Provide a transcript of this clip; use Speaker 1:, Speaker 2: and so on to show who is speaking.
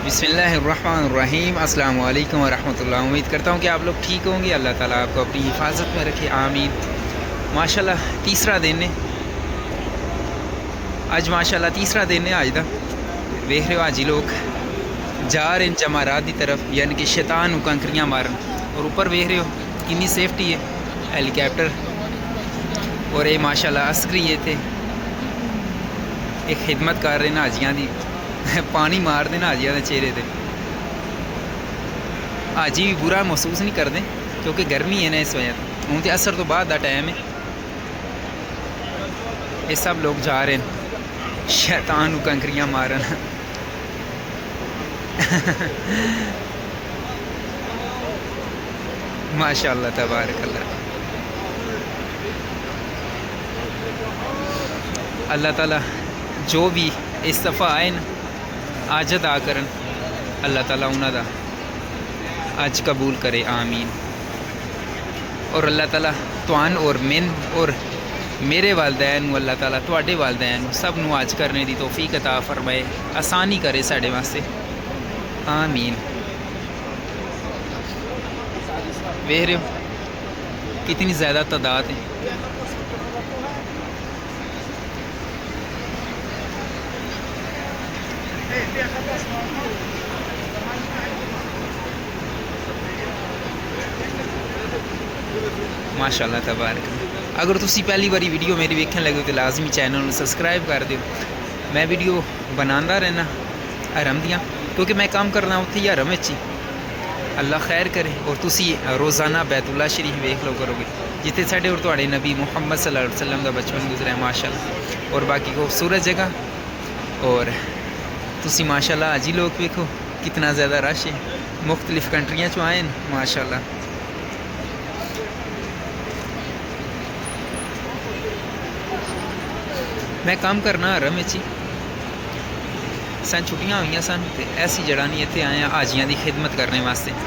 Speaker 1: बिस्मिल्लाहिर्रहमानिर्रहीम अस्सलाम वालेकुम वरहमतुल्लाह। उम्मीद करता हूँ कि आप लोग ठीक होंगे। अल्लाह ताला आपको अपनी हिफाजत में रखे, आमीन। माशाल्लाह तीसरा दिन है आज, माशाल्लाह तीसरा दिन है आज दा। वेख रहे हो आज ही लोग जा रहे हैं जमारात की तरफ, यानी कि शैतान कंकरियाँ मारन। और ऊपर वेख रहे हो कितनी सेफ्टी है, हेलीकॉप्टर। और ये माशाल्लाह अस्करी ये थे एक खिदमत कर रहे हैं हाजियाँ की पानी मार देना हाजियाँ के चेहरे पर। हाजी भी बुरा महसूस नहीं करते क्योंकि गर्मी है ना, इस वजह हूँ तो असर तो बाद का टाइम है। ये सब लोग जा रहे हैं शैतान कंकरियाँ मारन माशाल्लाह तबारक अल्लाह। अल्लाह ताला जो भी इस दफ़ा आए न आज अदा करन, अल्लाह ताला उन्हों दा आज कबूल करे, आमीन। और अल्लाह ताला तुहान और मैन और मेरे वालदैन अल्लाह ताला तुहाडे वालदैन सब नूं आज करने की तौफीक अता फरमाए, आसानी करे साडे वास्ते, आमीन। वेख रहे हो कितनी ज़्यादा तादाद है। माशाल्लाह तबारक। अगर तुसी पहली बारी वीडियो मेरी वेखन लगे हो तो लाजमी चैनल में सबसक्राइब कर दो। मैं वीडियो बनाता रहना हरम दियाँ, क्योंकि मैं काम करना उत्थे ही हरम ही। अल्लाह खैर करे। और तुसी रोज़ाना बैतुल्ला शरीफ वेख लो करोगे, जिथे साढ़े और तुहाडे नबी मुहम्मद सल्लल्लाहु अलैहि वसल्लम का बचपन गुजरा है, माशाल्लाह। और बाकी खूबसूरत जगह। और तुसी माशाल्लाह आज ही लोग वेखो कितना ज़्यादा रश है, मुख्तलिफ कंट्रियाँ चो आए माशाल्लाह। मैं काम करना हरम ही सन, छुट्टियां हुई सन तो ऐसी जगह नहीं इतने आए हाजियाँ की खिदमत करने वास्ते।